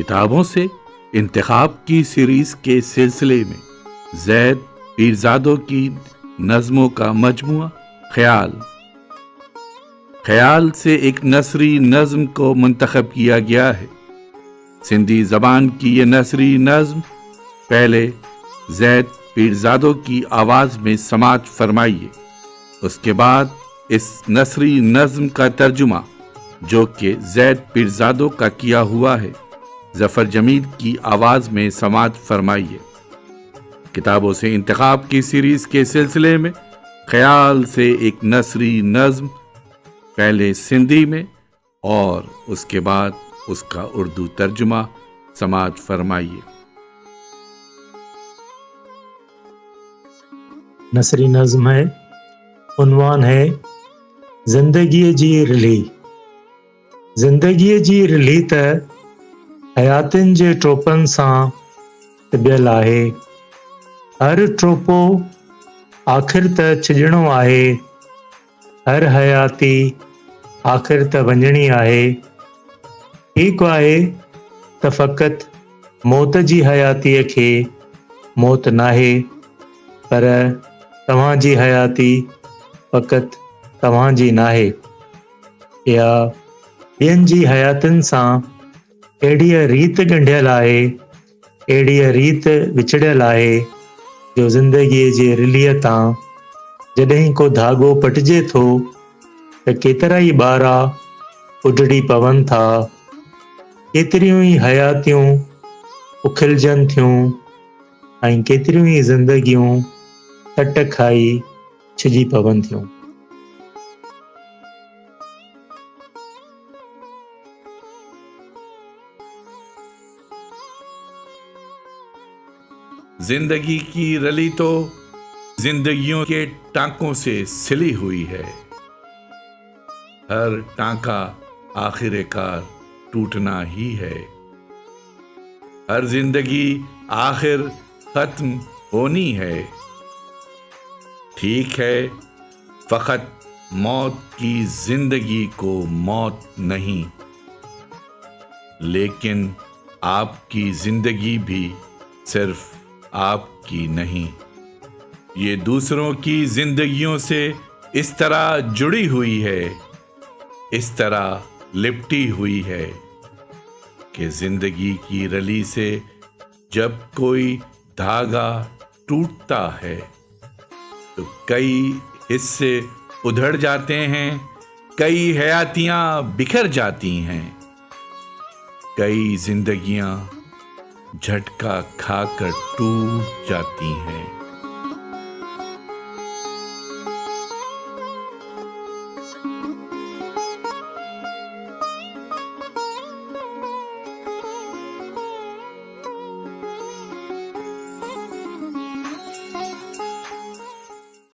किताबों से इंतखाब की सीरीज के सिलसिले में ज़ैद पीरज़ादों की नज़मों का मजमुआ ख्याल से एक नसरी नज़म को मुंतखब किया गया है। सिंधी ज़बान की ये नसरी नज़म पहले ज़ैद पीरज़ादों की आवाज़ में समाअत फरमाइए, उसके बाद इस नसरी नज़म का तर्जुमा जो कि ज़ैद पीरज़ादों का किया हुआ है ज़फ़र जमील की आवाज़ में समाअत फरमाइए। किताबों से इंतखाब की सीरीज़ के सिलसिले में ख्याल से एक नसरी नज़म पहले सिंधी में और उसके बाद उसका उर्दू तर्जुमा समाअत फरमाइए। नसरी नज़्म है, उन्वान है ज़िंदगीअ जी रिली। ज़िंदगीअ जी रिली त हयातिन जे ट्रोपनि सां तिबियल आहे। हर ट्रोपो आख़िर त छिॼणो आहे, हर हयाती आख़िर त वञणी आहे। ठीकु आहे त फ़क़ति मौत जी हयातीअ खे मौत नाहे, पर तव्हांजी हयाती फ़क़ति तव्हांजी नाहे। या ॿियनि जी हयातिन सां अहिड़ीअ रीत ॻंढियल आहे, अहिड़ीअ रीत विछड़ियल आहे जो ज़िंदगीअ जे रिलीअ तां जॾहिं को धाॻो पटिजे थो त केतिरा ई ॿारा उॾड़ी पवनि था, केतिरियूं ई हयातियूं उखिलजनि थियूं ऐं केतिरियूं ई ज़िंदगियूं तट खाई छिॼी पवनि थियूं। जिंदगी की रली तो जिंदगियों के टांकों से सिली हुई है, हर टांका आखिरकार टूटना ही है। हर जिंदगी आखिर खत्म होनी है। ठीक है फकत मौत की जिंदगी को मौत नहीं, लेकिन आपकी जिंदगी भी सिर्फ आपकी नहीं, ये दूसरों की जिंदगियों से इस तरह जुड़ी हुई है, इस तरह लिपटी हुई है कि जिंदगी की रली से जब कोई धागा टूटता है तो कई हिस्से उधड़ जाते हैं, कई हयातियां बिखर जाती हैं, कई जिंदगियां झटका खाकर टूट जाती हैं।